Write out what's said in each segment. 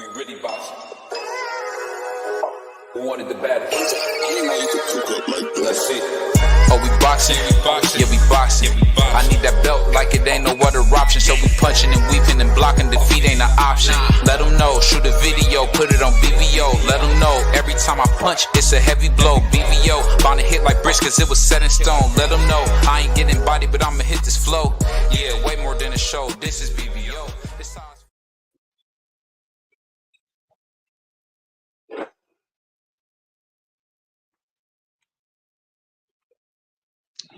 We really boxing. Who wanted the baddest? Let's see. Oh, we boxing, yeah, we boxing. I need that belt like it ain't no other option. So we punching and weaving and blocking, defeat ain't an option. Let them know, shoot a video, put it on BVO. Let them know, every time I punch, it's a heavy blow. BVO, bound to hit like bricks cause it was set in stone. Let them know, I ain't getting body, but I'ma hit this flow. Yeah, way more than a show, this is BVO.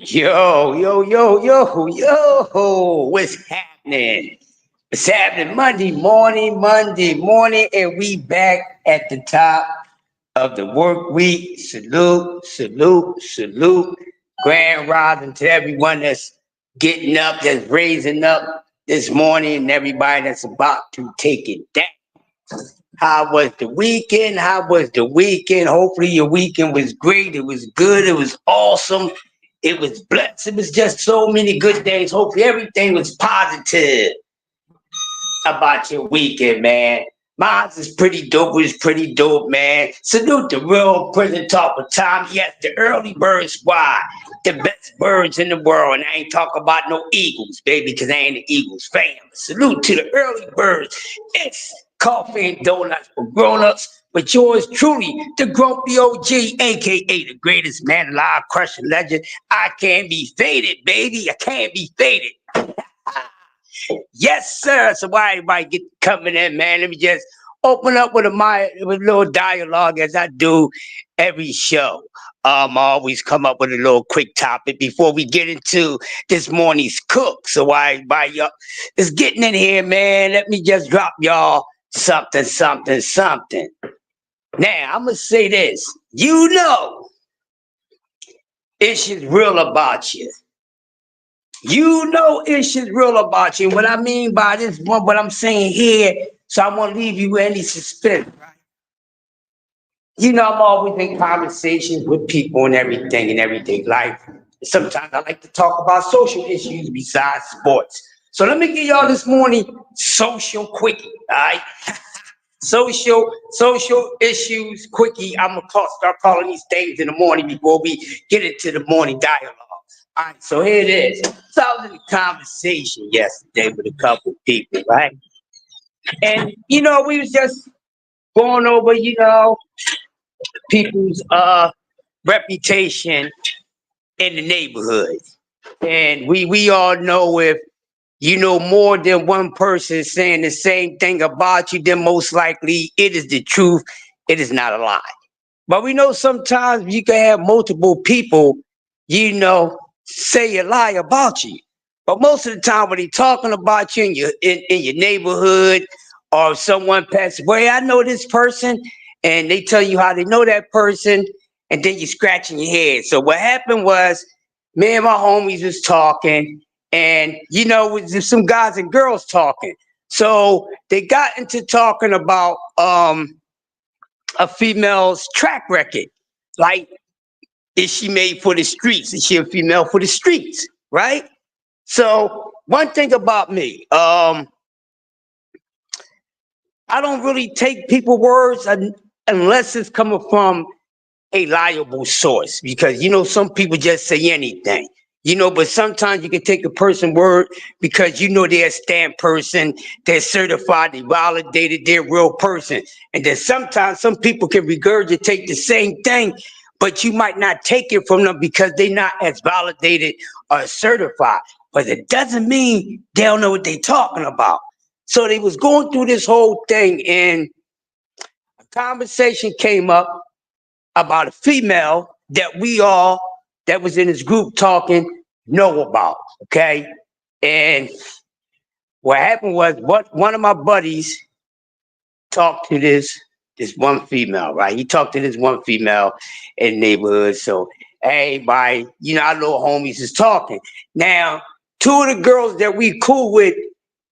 Yo, what's happening? It's happening Monday morning, and we back at the top of the work week. Salute. Grand rising to everyone that's getting up, that's raising up this morning, and everybody that's about to take it down. How was the weekend? Hopefully your weekend was great. It was good. It was awesome. It was blessed. It was just so many good things. Hopefully everything was positive about your weekend, man. Mine is pretty dope. It was pretty dope, man. Salute the real prison talk of time. Yes, the early bird squad, the best birds in the world. And I ain't talking about no Eagles, baby, because I ain't the Eagles fan. Salute to the early birds. It's coffee and donuts for grown-ups. But yours truly, the grumpy OG, aka the greatest man alive, crushing legend. I can't be faded, baby. I can't be faded. Yes, sir. So why everybody get coming in, man? Let me just open up with a little dialogue as I do every show. I always come up with a little quick topic before we get into this morning's cook. So why everybody y'all is getting in here, man? Let me just drop y'all something. Now, I'm going to say this. You know, it's just real about you. You know it's just real about you. What I mean by this one, what I'm saying here, so I won't leave you with any suspense, right? You know, I'm always in conversations with people and everything in everyday life. Sometimes I like to talk about social issues besides sports. So let me give y'all this morning social quickie, all right? Social issues quickie. I'm gonna start calling these things in the morning before we get into the morning dialogue. All right, so here it is. So I was in a conversation yesterday with a couple people, right? And we was just going over, people's reputation in the neighborhood. And we all know if more than one person saying the same thing about you, then most likely it is the truth. It is not a lie. But we know sometimes you can have multiple people, say a lie about you. But most of the time when they're talking about you in your neighborhood, or if someone passed away, I know this person, and they tell you how they know that person, and then you're scratching your head. So what happened was, me and my homies was talking, and with some guys and girls talking. So they got into talking about a female's track record. Like, is she made for the streets? Is she a female for the streets? Right? So one thing about me, I don't really take people's words unless it's coming from a reliable source, because some people just say anything. But sometimes you can take a person's word because they're a stamped person, they're certified, they validated, they're a real person. And then sometimes some people can regurgitate the same thing, but you might not take it from them because they're not as validated or certified. But it doesn't mean they don't know what they're talking about. So they was going through this whole thing, and a conversation came up about a female that we all that was in this group talking know about, okay? And what happened was, one of my buddies talked to this one female, right? He talked to this one female in the neighborhood. So everybody, our little homies is talking. Now, two of the girls that we cool with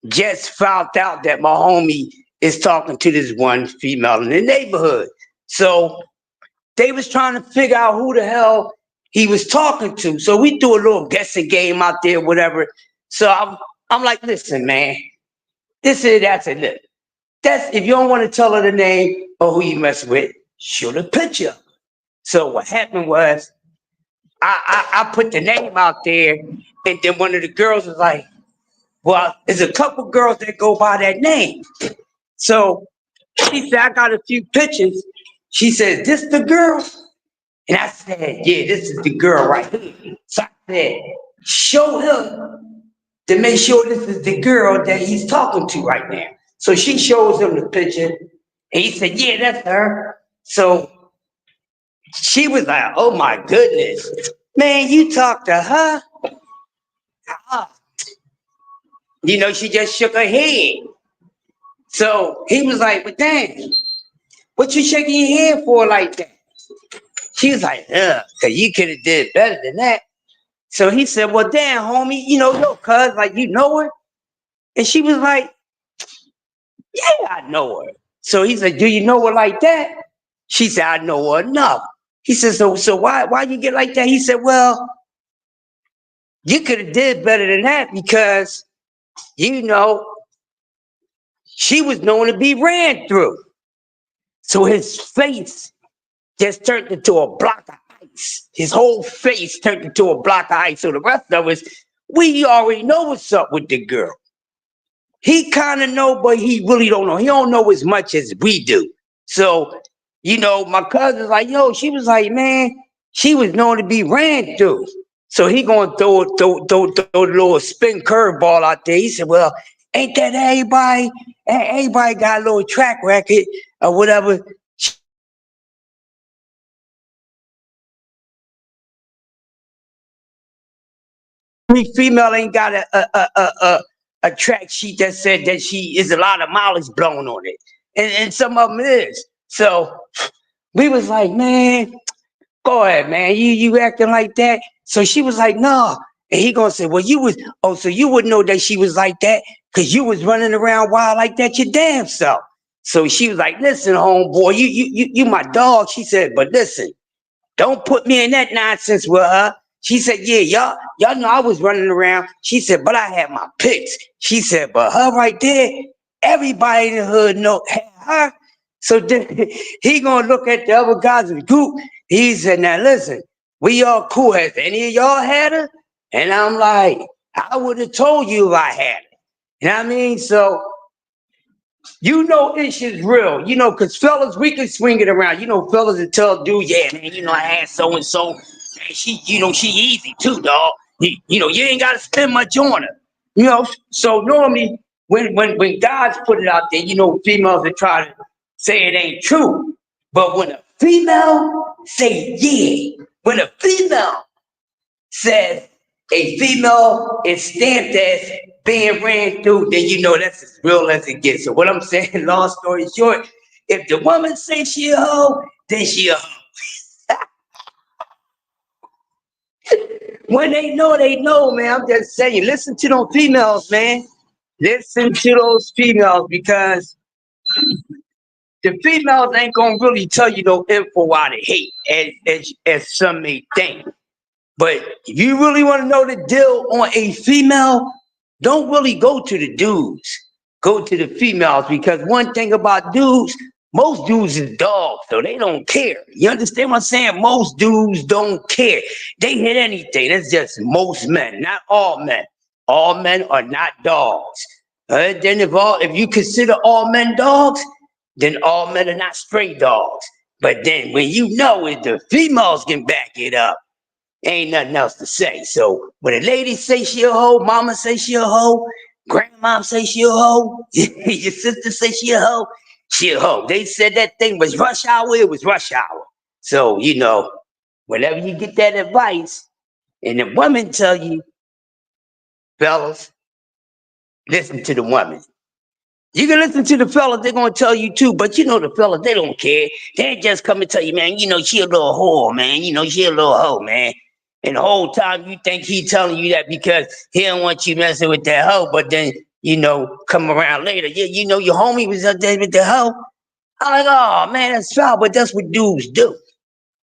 just found out that my homie is talking to this one female in the neighborhood. So they was trying to figure out who the hell he was talking to. So we do a little guessing game out there, whatever. So I'm like, listen, man, this is that's it. That's if you don't want to tell her the name or who you mess with, show the picture. So what happened was I put the name out there, and then one of the girls was like, well, there's a couple girls that go by that name. So she said, I got a few pictures. She said, this the girl? And I said, yeah, this is the girl right here. So I said, show him to make sure this is the girl that he's talking to right now. So she shows him the picture, and he said, yeah, that's her. So she was like, oh my goodness, man, you talked to her? You know, she just shook her head. So he was like, but damn, what you shaking your head for like that? She was like, cause you could have did better than that. So he said, well, damn, homie, you know, yo, cuz, like, you know her? And she was like, yeah, I know her. So he said, do you know her like that? She said, I know her enough. He said, so why you get like that? He said, well, you could have did better than that because, you know, she was known to be ran through. So his face just turned into a block of ice. His whole face turned into a block of ice. So the rest of us, we already know what's up with the girl. He kind of know, but he really don't know. He don't know as much as we do. So, you know, my cousin's like, yo, she was like, man, she was known to be ran through. So he gonna throw the little spin curveball out there. He said, well, ain't that everybody? Everybody got a little track record or whatever. Every female ain't got a track sheet that said that she is a lot of mileage blown on it. And some of them is. So we was like, man, go ahead, man. You acting like that. So she was like, no. And he gonna say, well, you was, oh, so you wouldn't know that she was like that because you was running around wild like that your damn self. So she was like, listen, homeboy, you my dog. She said, but listen, don't put me in that nonsense with her. She said, yeah, y'all know I was running around. She said, but I had my pics. She said, but her right there, everybody in the hood know her. So then he gonna look at the other guys in the group. He said, now listen, we all cool. Has any of y'all had her? And I'm like, I would have told you if I had it. You know what I mean? So, you know, this shit's real, you know, because fellas, we can swing it around. You know, fellas will tell dude, yeah, man, you know, I had so and so. She, you know, she easy too, dog. You know, you ain't got to spend much on her. You know, so normally when guys put it out there, you know, females are trying to say it ain't true. But when a female say yeah, when a female says a female is stamped as being ran through, then you know that's as real as it gets. So what I'm saying, long story short, if the woman says she a hoe, then she a hoe. When they know, man. I'm just saying, listen to those females, man. Listen to those females because the females ain't gonna really tell you no info out of hate, as some may think. But if you really want to know the deal on a female, don't really go to the dudes. Go to the females because one thing about dudes, most dudes is dogs, so they don't care. You understand what I'm saying? Most dudes don't care. They hit anything. That's just most men, not all men. All men are not dogs. Then if you consider all men dogs, then all men are not stray dogs. But then when you know it, the females can back it up. Ain't nothing else to say. So when a lady say she a hoe, mama say she a hoe, grandma say she a hoe, your sister say she a hoe, she a hoe. They said that thing was rush hour, it was rush hour. So, you know, whenever you get that advice and the woman tell you, fellas, listen to the woman. You can listen to the fellas, they're gonna tell you too, but you know the fellas, they don't care. They just come and tell you, man, you know, she a little whore, man. You know, she a little hoe, man. And the whole time you think he telling you that because he don't want you messing with that hoe, but then, you know, come around later, you know, your homie was up there with the hoe. I'm like, oh man, that's foul, but that's what dudes do.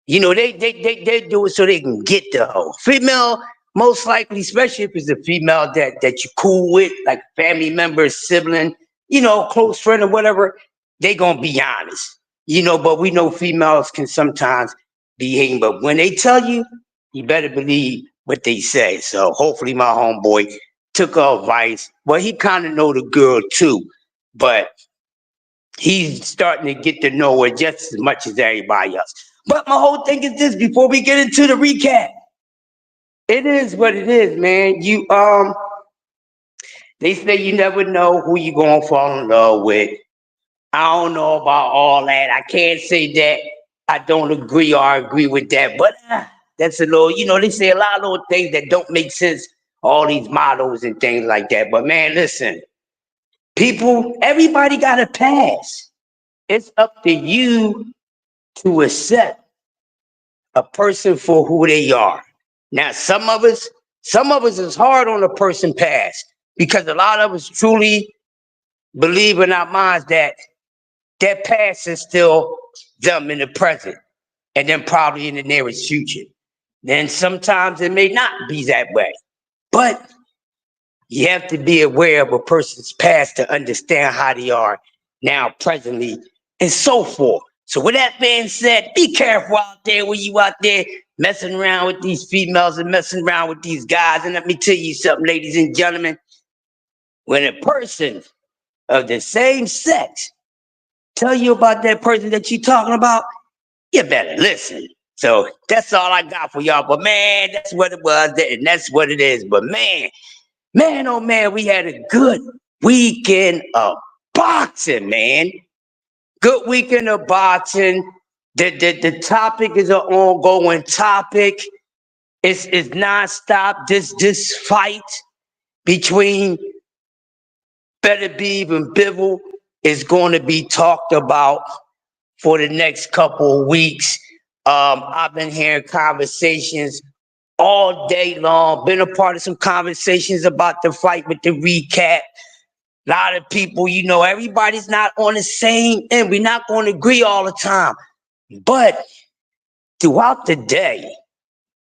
You know, they do it so they can get the hoe. Female, most likely, especially if it's a female that you cool with, like family member, sibling, close friend or whatever, they gonna be honest. But we know females can sometimes be hating. But when they tell you, you better believe what they say. So hopefully my homeboy took her advice. Well, he kind of know the girl too, but he's starting to get to know her just as much as everybody else. But my whole thing is this: before we get into the recap, it is what it is, man. They say you never know who you gonna fall in love with. I don't know about all that. I can't say that I don't agree or agree with that, but that's a little, they say a lot of little things that don't make sense, all these models and things like that. But man, listen, everybody got a pass. It's up to you to accept a person for who they are. Now, some of us is hard on a person past because a lot of us truly believe in our minds that their past is still them in the present and then probably in the nearest future. Then sometimes it may not be that way. But you have to be aware of a person's past to understand how they are now, presently, and so forth. So with that being said, be careful out there when you out there messing around with these females and messing around with these guys. And let me tell you something, ladies and gentlemen. When a person of the same sex tell you about that person that you're talking about, you better listen. So that's all I got for y'all. But man, that's what it was, and that's what it is. But man, oh man, we had a good weekend of boxing, man. Good weekend of boxing. The topic is an ongoing topic. It's nonstop. This fight between Beterbiev and Bivol is going to be talked about for the next couple of weeks. I've been hearing conversations all day long, been a part of some conversations about the fight with the recap. A lot of people, everybody's not on the same end. We're not going to agree all the time. But throughout the day,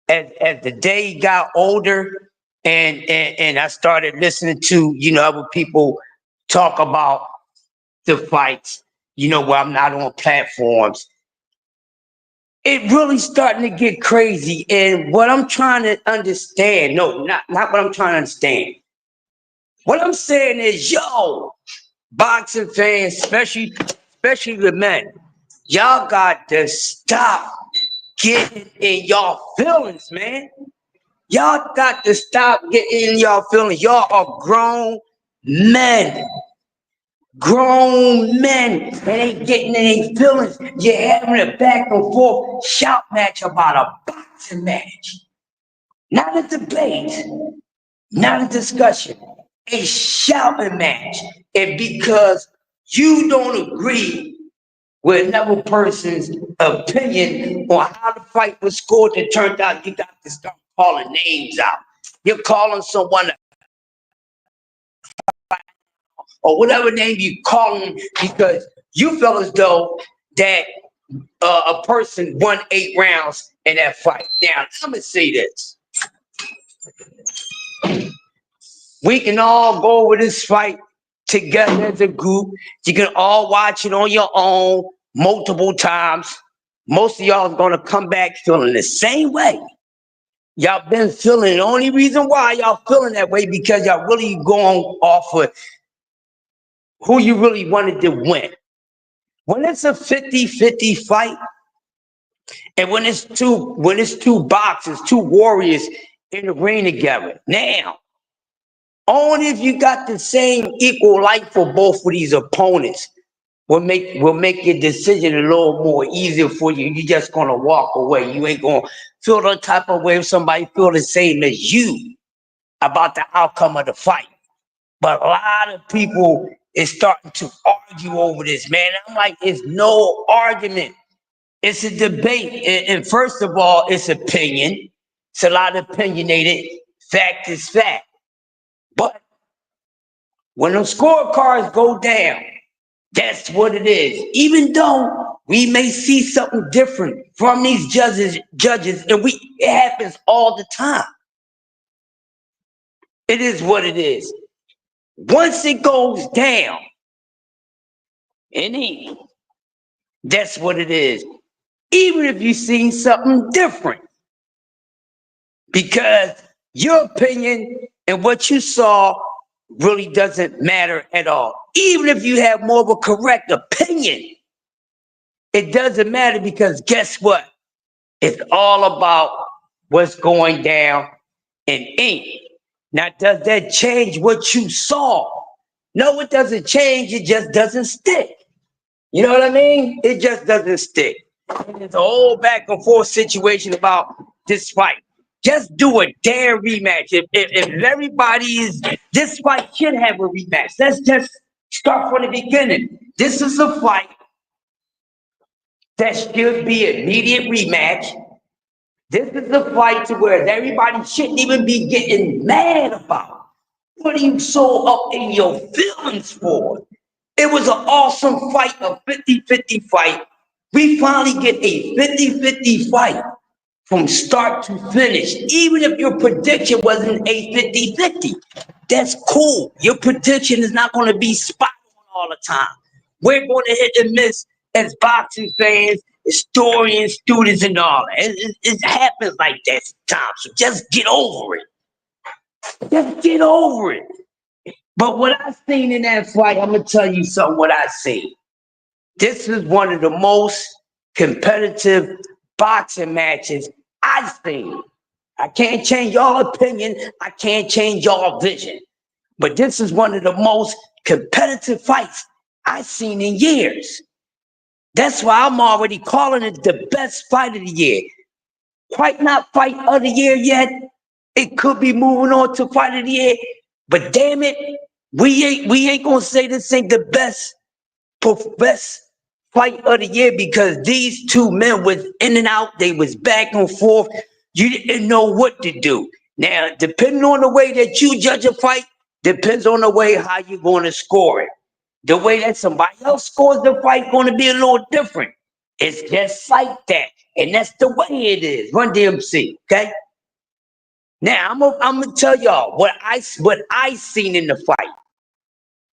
as the day got older and I started listening to, other people talk about the fights, where I'm not on platforms, it really starting to get crazy. And what I'm trying to understand, no, not what I'm trying to understand. What I'm saying is, boxing fans, especially the men, y'all got to stop getting in y'all feelings, man. Y'all got to stop getting in y'all feelings. Y'all are grown men. Grown men that ain't getting in their feelings. You're having a back and forth shout match about a boxing match. Not a debate, not a discussion, a shouting match. And because you don't agree with another person's opinion on how the fight was scored, it turned out you got to start calling names out. You're calling someone or whatever name you call them because you feel as though that a person won 8 rounds in that fight. Now, I'm going to say this. We can all go over this fight together as a group. You can all watch it on your own multiple times. Most of y'all are going to come back feeling the same way. Y'all been feeling, the only reason why y'all feeling that way because y'all really going off of who you really wanted to win. When it's a 50-50 fight, and when it's two boxers, two warriors in the ring together, now, only if you got the same equal light for both of these opponents will make your decision a little more easier for you. You're just gonna walk away. You ain't gonna feel the type of way if somebody feel the same as you about the outcome of the fight. But a lot of people is starting to argue over this, man. I'm like, it's no argument. It's a debate. And first of all, it's opinion. It's a lot of opinionated. Fact is fact. But when the scorecards go down, that's what it is. Even though we may see something different from these judges, and it happens all the time. It is what it is. Once it goes down, It ain't. That's what it is. Even if you seen something different. Because your opinion and what you saw really doesn't matter at all. Even if you have more of a correct opinion, it doesn't matter because guess what? It's all about what's going down in ink. Now, does that change what you saw? No, it doesn't change. It just doesn't stick. You know what I mean? It just doesn't stick. It's a whole back and forth situation about this fight. Just do a damn rematch. If everybody is, this fight should have a rematch. Let's just start from the beginning. This is a fight that should be an immediate rematch. This is a fight to where everybody shouldn't even be getting mad about. What are you so up in your feelings for? It was an awesome fight, a 50-50 fight. We finally get a 50-50 fight from start to finish. Even if your prediction wasn't a 50-50, that's cool. Your prediction is not going to be spot on all the time. We're going to hit and miss as boxing fans, historians, students, and all that. It happens like that sometimes. So just get over it. Just get over it. But what I seen in that fight, I'm going to tell you something what I seen. This is one of the most competitive boxing matches I've seen. I can't change y'all opinion. I can't change y'all vision. But this is one of the most competitive fights I've seen in years. That's why I'm already calling it the best fight of the year. Quite not fight of the year yet. It could be moving on to fight of the year. But damn it, we ain't gonna say this ain't the best fight of the year because these two men was in and out. They was back and forth. You didn't know what to do. Now, depending on the way that you judge a fight, depends on the way how you're going to score it. The way that somebody else scores the fight going to be a little different. It's just like that. And that's the way it is. Run DMC, okay? Now, I'm gonna tell y'all what I seen in the fight.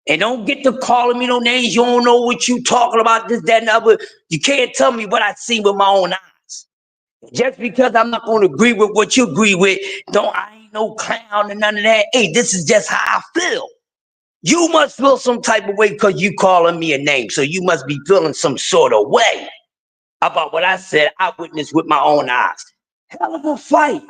And don't get to calling me no names. You don't know what you talking about, this, that, and the other. You can't tell me what I seen with my own eyes. Just because I'm not going to agree with what you agree with, I ain't no clown and none of that. Hey, this is just how I feel. You must feel some type of way because you calling me a name. So you must be feeling some sort of way about what I said I witnessed with my own eyes. Hell of a fight.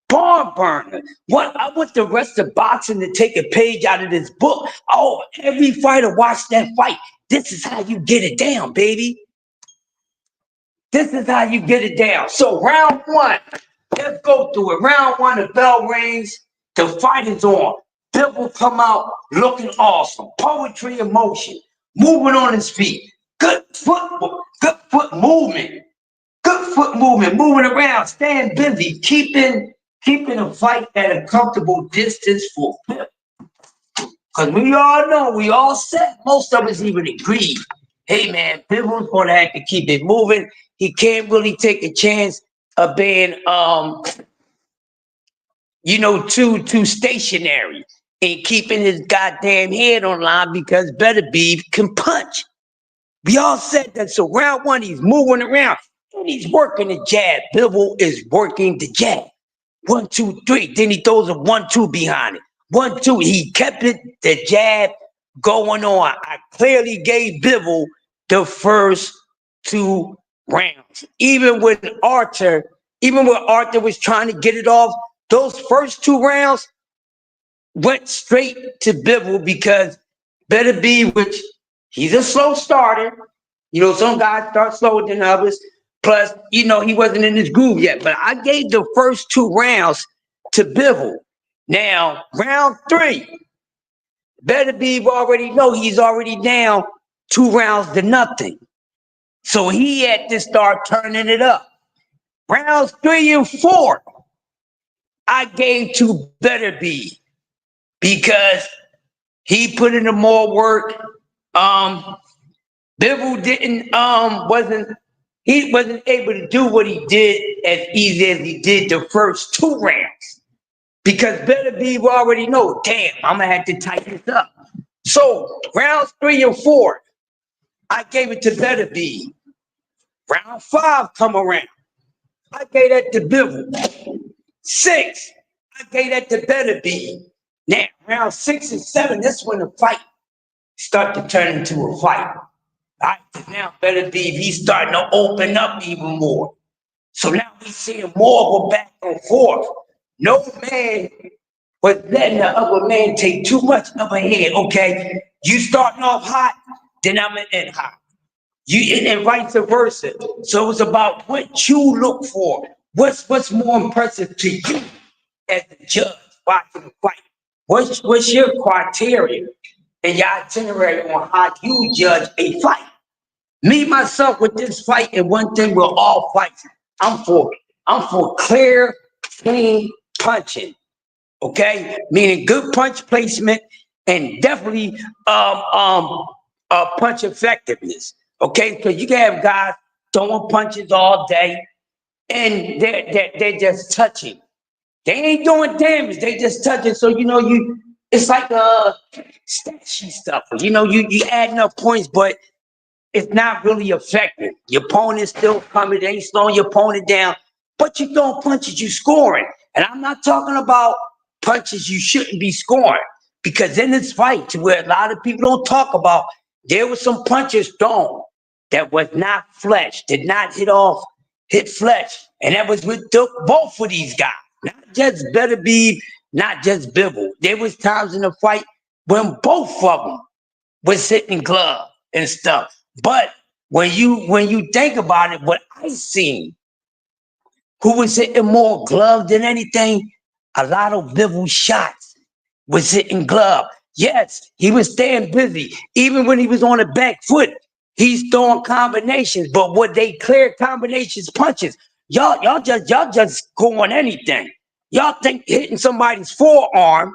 Barn burner. What I want the rest of boxing to take a page out of this book. Oh, every fighter watch that fight. This is how you get it down, baby. This is how you get it down. So round one, let's go through it. Round one, the bell rings, the fight is on. Bivol come out looking awesome. Poetry in motion, moving on his feet. Good foot movement. Good foot movement, moving around, staying busy, keeping a fight at a comfortable distance for Bivol. Because we all know, we all said, most of us even agreed. Hey man, Bivol's gonna have to keep it moving. He can't really take a chance of being too stationary and keeping his goddamn head on line because Beterbiev can punch. We all said that. So round one, he's moving around and he's working the jab. Bivol is working the jab. 1, 2, 3. Then he throws a 1-2 behind it. 1, 2. He kept it, the jab going on. I clearly gave Bivol the first 2 rounds. Even when Arthur was trying to get it off, those first 2 rounds went straight to Bivol because Beterbiev, which he's a slow starter. Some guys start slower than others. Plus, he wasn't in his groove yet. But I gave the first 2 rounds to Bivol. Now, round 3, Beterbiev already know he's already down 2 rounds to nothing. So he had to start turning it up. Rounds 3 and 4, I gave to Beterbiev because he put in the more work. Bivol wasn't able to do what he did as easy as he did the first 2 rounds. Because Beterbiev already know, damn, I'm gonna have to tighten this up. So rounds 3 and 4, I gave it to Better Be. Round 5 come around. I gave that to Bivol. 6, I gave that to Better Be. Now, round 6 and 7, that's when the fight start to turn into a fight. All right, now Better Be, he's starting to open up even more. So now we seeing more go back and forth. No man was letting the other man take too much of a head. Okay, you starting off hot, then I'm gonna end hot. You and vice versa. So it's about what you look for. What's more impressive to you as the judge watching the fight? What's your criteria and your itinerary on how you judge a fight? Me myself with this fight, and one thing with all fights, I'm for clear, clean punching. Okay, meaning good punch placement and definitely punch effectiveness. Okay, because you can have guys throwing punches all day and they're just touching. They ain't doing damage. They just touching. So it's like stashy stuff. You adding up points, but it's not really effective. Your opponent's still coming. They ain't slowing your opponent down, but you throwing punches, you scoring. And I'm not talking about punches you shouldn't be scoring, because in this fight, where a lot of people don't talk about, there were some punches thrown that was not flesh, did not hit flesh. And that was with both of these guys, not just Better Be, not just Bivol. There was times in the fight when both of them was hitting glove and stuff. But when you think about it, what I seen, who was hitting more glove than anything, a lot of Bivol shots was hitting glove. Yes, he was staying busy. Even when he was on the back foot, he's throwing combinations. But what they clear combinations, punches, y'all just go on anything. Y'all think hitting somebody's forearm,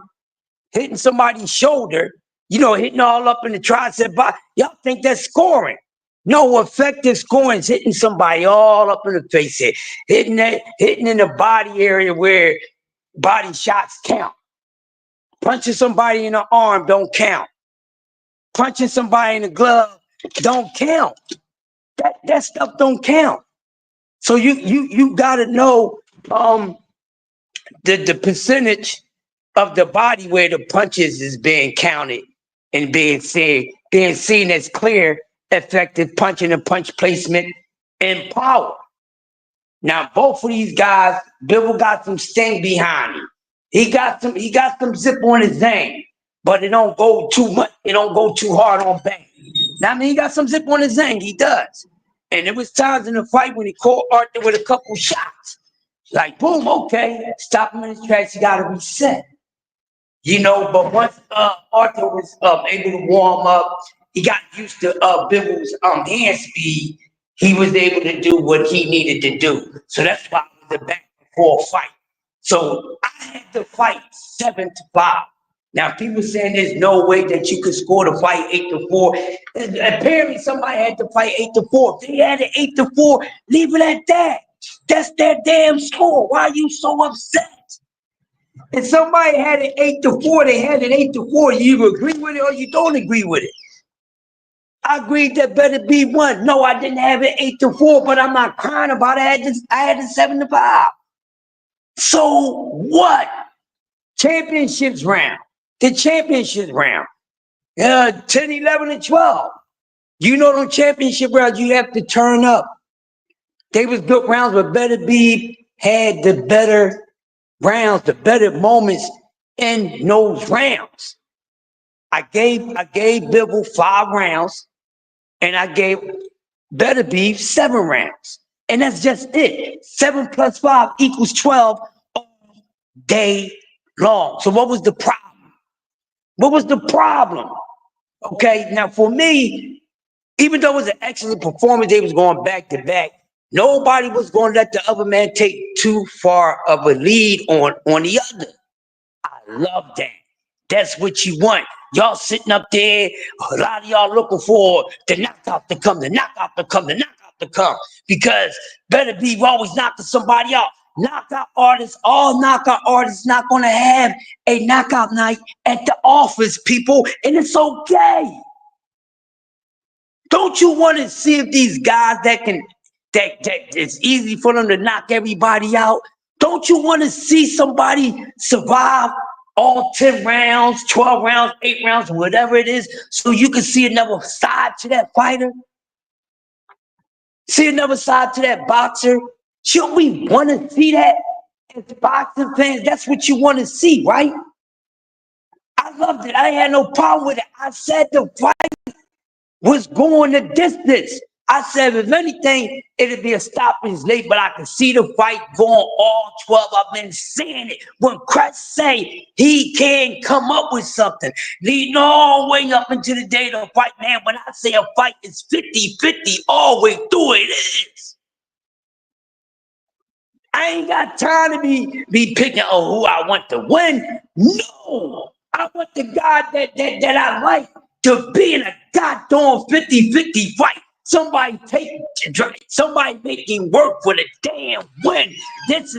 hitting somebody's shoulder, hitting all up in the tricep box, y'all think that's scoring. No, effective scoring is hitting somebody all up in the face, hitting in the body area where body shots count. Punching somebody in the arm don't count. Punching somebody in the glove don't count. That stuff don't count. So you gotta know the percentage of the body where the punches is being counted and being seen as clear, effective punching and punch placement and power. Now both of these guys, Bivol got some sting behind him. He got some zip on his name, but it don't go too much. It don't go too hard on bang. Now, he got some zip on his name. He does. And there was times in the fight when he caught Arthur with a couple shots. Like, boom, okay, stop him in his tracks. You got to reset. But once Arthur was able to warm up, he got used to Bivol's hand speed. He was able to do what he needed to do. So that's why it was a back and forth fight. So I had to fight 7-5. Now people saying there's no way that you could score the fight 8-4. Apparently somebody had to fight 8-4. If they had it 8-4, leave it at that. That's their damn score. Why are you so upset? If somebody had it 8-4, they had it 8-4. You either agree with it or you don't agree with it. I agreed that Better Be won. No, I didn't have it 8-4, but I'm not crying about it. I had it 7-5. So what? Championships round. The championship round. 10, 11, and 12. Them championship rounds, you have to turn up. They was good rounds, but Better Be had the better rounds, the better moments in those rounds. I gave Bivol 5 rounds, and I gave Better Be 7 rounds. And that's just it. 7 + 5 = 12 all day long. So what was the problem? What was the problem? Okay, now for me, even though it was an excellent performance, they was going back to back. Nobody was going to let the other man take too far of a lead on the other. I love that. That's what you want. Y'all sitting up there, a lot of y'all looking for the knockout to come, because Better Be always knocking somebody out. All knockout artists not going to have a knockout night at the office, people, and it's okay. Don't you want to see if these guys that it's easy for them to knock everybody out? Don't you want to see somebody survive all 10 rounds, 12 rounds, 8 rounds, whatever it is, so you can see another side to that fighter? See another side to that boxer? Shouldn't we want to see that as boxing fans? That's what you want to see, right? I loved it. I had no problem with it. I said the fight was going the distance. I said, if anything, it'd be a stoppage late, but I can see the fight going all 12. I've been saying it. When Crest say he can come up with something, leading all the way up into the day of the fight, man, when I say a fight is 50-50 all the way through, it is. I ain't got time to be picking, who I want to win. No, I want the guy that I like to be in a goddamn 50-50 fight. Somebody making work for the damn win. This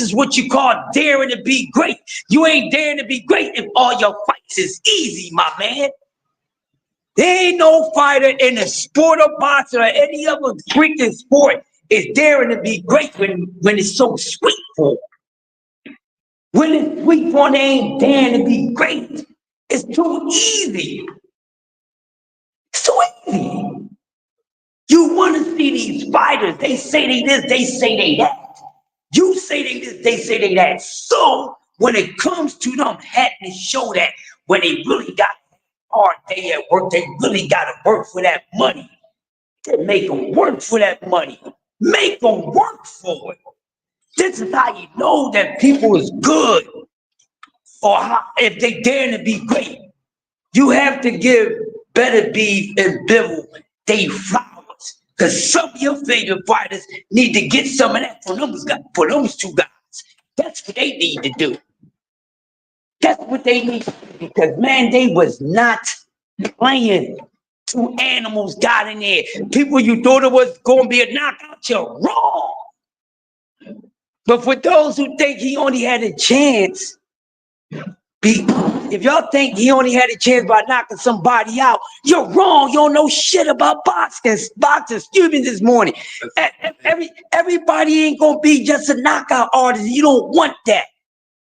is what you call daring to be great. You ain't daring to be great if all your fights is easy, my man. There ain't no fighter in the sport of boxing or any other freaking sport is daring to be great when it's so sweet for them. When it's sweet for them, they ain't daring to be great. It's too easy. It's too easy. You want to see these fighters. They say they this, they say they that. You say they this, they say they that. So when it comes to them having to show that when they really got a hard day at work, they really got to work for that money. They make them work for that money. Make them work for it. This is how you know that people is good, or how, if they dare to be great. You have to give Better Beef and Bivol they flowers. Because some of your favorite fighters need to get some of that for those two guys. That's what they need to do. That's what they need to do. Because, man, they was not playing. Two animals got in there. People you thought it was going to be a knockout, you're wrong. But for those who think he only had a chance, if y'all think he only had a chance by knocking somebody out, you're wrong. You don't know shit about boxing, excuse me, this morning. Everybody ain't gonna be just a knockout artist. You don't want that.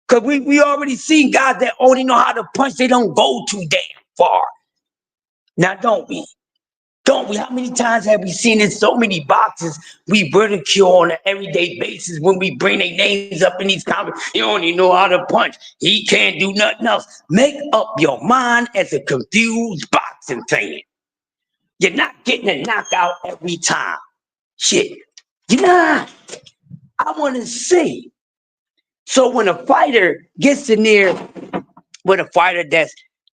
Because we already seen guys that only know how to punch, they don't go too damn far. Now, don't we? Don't we? How many times have we seen in so many boxes we ridicule on an everyday basis when we bring their names up in these comments? You only know how to punch. He can't do nothing else. Make up your mind as a confused boxing fan. You're not getting a knockout every time. Shit. You're not. I want to see. So when a fighter gets in there with a fighter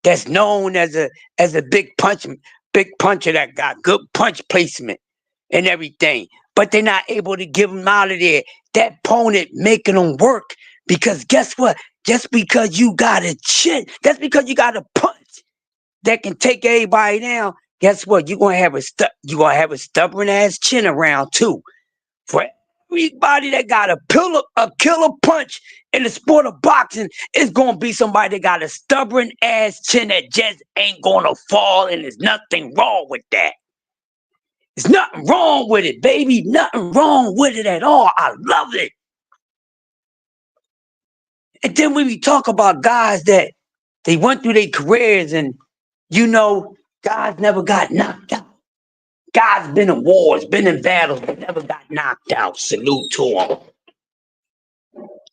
that's known as a big puncher that got good punch placement and everything, but they're not able to give them out of there. That opponent making them work, because guess what? Just because you got a chin, just because you got a punch that can take everybody down, guess what? You're gonna have a stubborn ass chin around too. For everybody that got a killer punch in the sport of boxing, it's gonna be somebody that got a stubborn ass chin that just ain't gonna fall, and there's nothing wrong with that. There's nothing wrong with it, baby. Nothing wrong with it at all. I love it. And then when we talk about guys that they went through their careers and, guys never got knocked out. Guys been in wars, been in battles, but never got knocked out. Salute to them.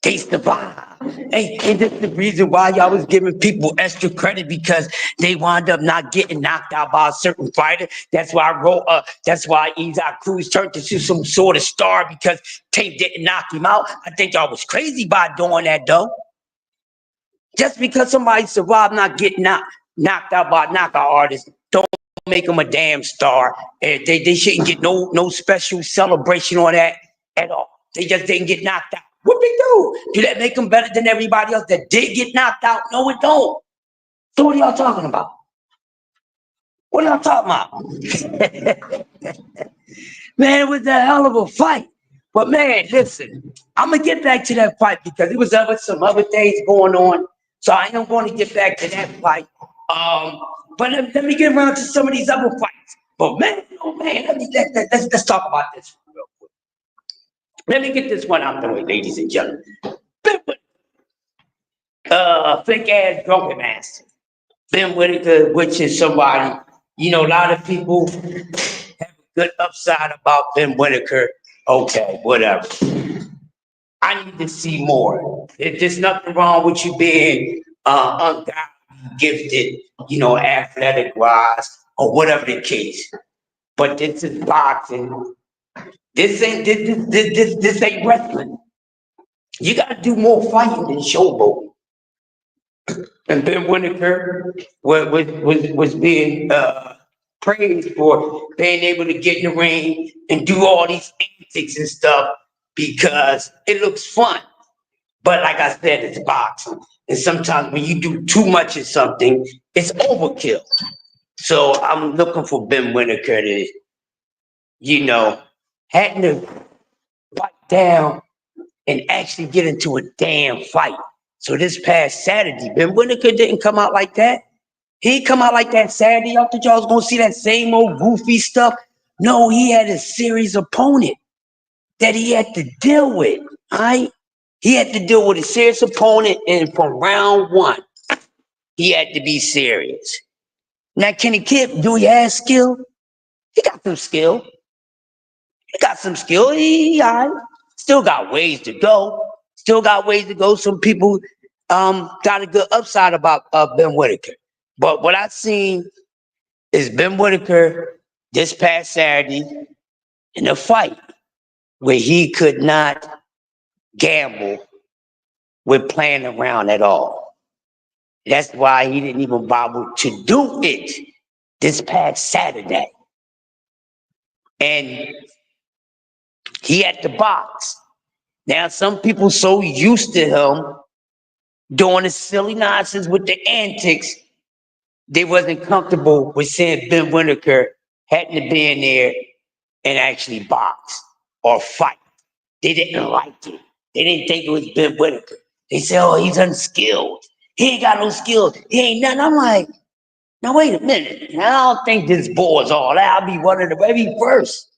They survived. And this is the reason why y'all was giving people extra credit, because they wound up not getting knocked out by a certain fighter. That's why I wrote that's why Isaac Cruz turned into some sort of star, because Tank didn't knock him out. I think y'all was crazy by doing that though. Just because somebody survived not getting knocked out by a knockout artist, don't make them a damn star. They shouldn't get no special celebration on that at all. They just didn't get knocked out. What they do? Do that make them better than everybody else that did get knocked out? No, it don't. So what are y'all talking about? What are y'all talking about? Man, it was a hell of a fight. But man, listen, I'm gonna get back to that fight because it was some other things going on. So I am going to get back to that fight. But let me get around to some of these other fights. But man, oh man, let's talk about this one real quick. Let me get this one out the way, ladies and gentlemen. Fake ass drunken master. Ben Whitaker, which is somebody, you know, a lot of people have a good upside about Ben Whitaker. Okay, whatever. I need to see more. There's nothing wrong with you being ungodly, gifted, you know, athletic wise, or whatever the case. But this is boxing. This ain't wrestling. You gotta do more fighting than showboating. And Ben Whitaker was being praised for being able to get in the ring and do all these antics and stuff because it looks fun. But like I said, it's boxing. And sometimes when you do too much of something, it's overkill. So I'm looking for Ben Whitaker to, you know, had to fight down and actually get into a damn fight. So this past Saturday, Ben Whitaker didn't come out like that. He didn't come out like that Saturday. I thought y'all was gonna see that same old goofy stuff. No, he had a serious opponent that he had to deal with. All right, he had to deal with a serious opponent, and from round one, he had to be serious. Now, Kenny Kid, do he have skill? He got some skill. He got some skill. He all right. Still got ways to go. Still got ways to go. Some people got a good upside about Ben Whitaker. But what I've seen is Ben Whitaker this past Saturday in a fight where he could not gamble with playing around at all. That's why he didn't even bother to do it this past Saturday. And he had to box. Now, some people so used to him doing the silly nonsense with the antics, they wasn't comfortable with seeing Ben Whitaker having to be in there and actually box or fight. They didn't like it. They didn't think it was Ben Whitaker. They said, oh, he's unskilled. He ain't got no skills. He ain't nothing. I'm like, now wait a minute. I don't think this boy's all that. I'll be one of the very first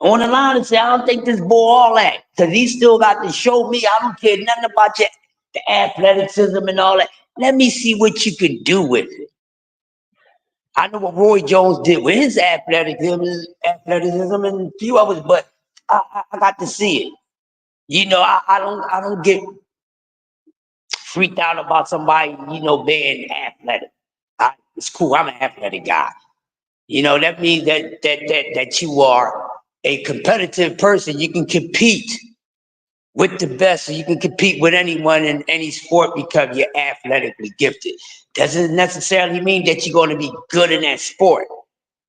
on the line and say, I don't think this boy all that. Because he still got to show me. I don't care nothing about the athleticism and all that. Let me see what you can do with it. I know what Roy Jones did with his athleticism and a few others, but I got to see it. You know, I don't get freaked out about somebody, you know, being athletic. It's cool. I'm an athletic guy. You know, that means that you are a competitive person. You can compete with the best, so you can compete with anyone in any sport because you're athletically gifted. Doesn't necessarily mean that you're going to be good in that sport,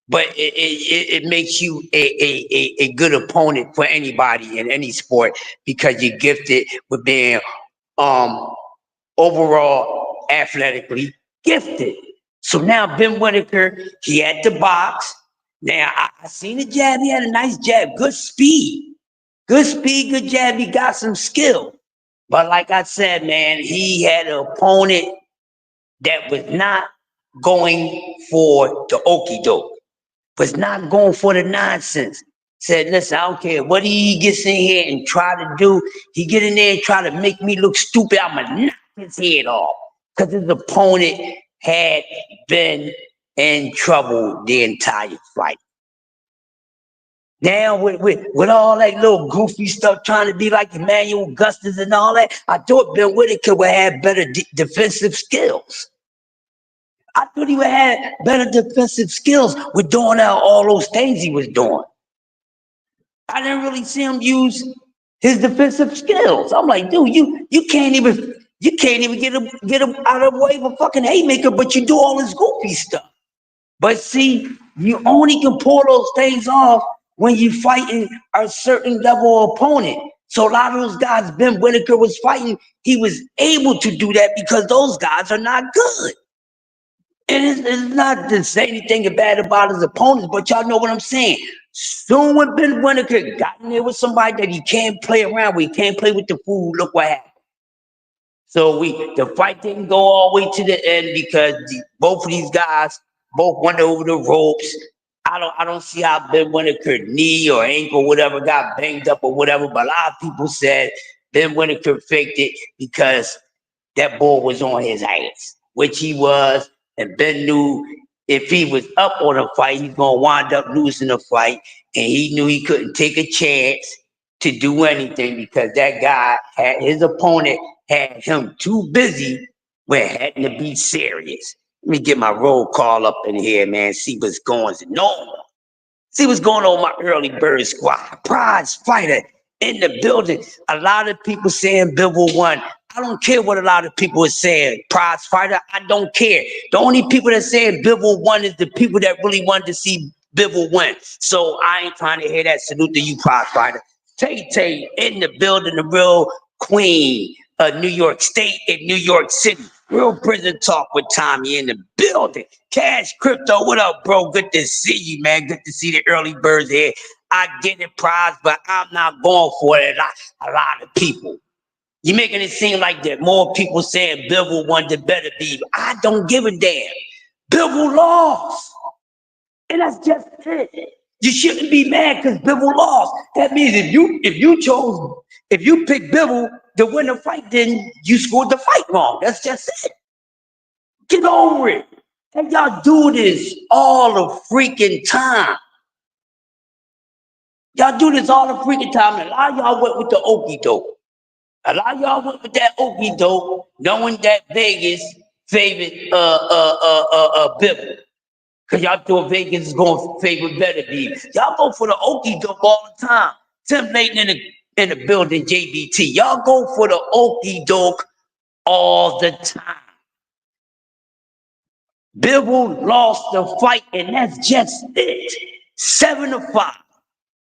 but it makes you a good opponent for anybody in any sport because you're gifted with being overall athletically gifted. So now Ben Whitaker, he had to box. Now I seen the jab. He had a nice jab, good speed. Good speed, good jab. He got some skill. But like I said, man, he had an opponent that was not going for the okie doke, was not going for the nonsense. Said, listen, I don't care what he gets in here and try to do. He get in there and try to make me look stupid. I'm going to knock his head off. Because his opponent had been in trouble the entire fight. Now with all that little goofy stuff, trying to be like Emmanuel Augustus and all that, I thought Ben Whitaker would have better defensive skills. I thought he would have better defensive skills with doing all those things he was doing. I didn't really see him use his defensive skills. I'm like, dude, you can't even get him out of the way of a fucking haymaker, but you do all this goofy stuff. But see, you only can pull those things off when you're fighting a certain level of opponent. So a lot of those guys Ben Whitaker was fighting, he was able to do that because those guys are not good. And it's not to say anything bad about his opponents, but y'all know what I'm saying. Soon when Ben Whitaker got in there with somebody that he can't play around with, he can't play with the food, look what happened. So the fight didn't go all the way to the end because both of these guys both went over the ropes. I don't see how Ben Whitaker knee or ankle, whatever, got banged up or whatever. But a lot of people said Ben Whitaker faked it because that ball was on his ass, which he was. And Ben knew if he was up on a fight, he's gonna wind up losing the fight. And he knew he couldn't take a chance to do anything because that guy had his opponent had him too busy with having to be serious. Let me get my roll call up in here, man. See what's going on. See what's going on with my early bird squad. Prize fighter in the building. A lot of people saying Bivol won. I don't care what a lot of people are saying. Prize fighter, I don't care. The only people that saying Bivol won is the people that really wanted to see Bivol win. So I ain't trying to hear that. Salute to you, prize fighter. Tay in the building, the real queen of New York State and New York City. Real prison talk with Tommy in the building. Cash Crypto, what up, bro? Good to see you, man. Good to see the early birds here. I get it, prize, but I'm not going for it. A lot of people. You're making it seem like there are more people saying Bivol won than Better Be. I don't give a damn. Bivol lost. And that's just it. You shouldn't be mad because Bivol lost. That means if you picked Bivol to win the fight, then you scored the fight wrong. That's just it. Get over it. And y'all do this all the freaking time. Y'all do this all the freaking time. And a lot of y'all went with the okie doke. A lot of y'all went with that okie doke, knowing that Vegas favored Bivol. Cause y'all thought Vegas is going to favor Better Be. Y'all go for the okie doke all the time. Tim Layton in the building, JBT. Y'all go for the okie doke all the time. Bivol lost the fight, and that's just it. 7-5.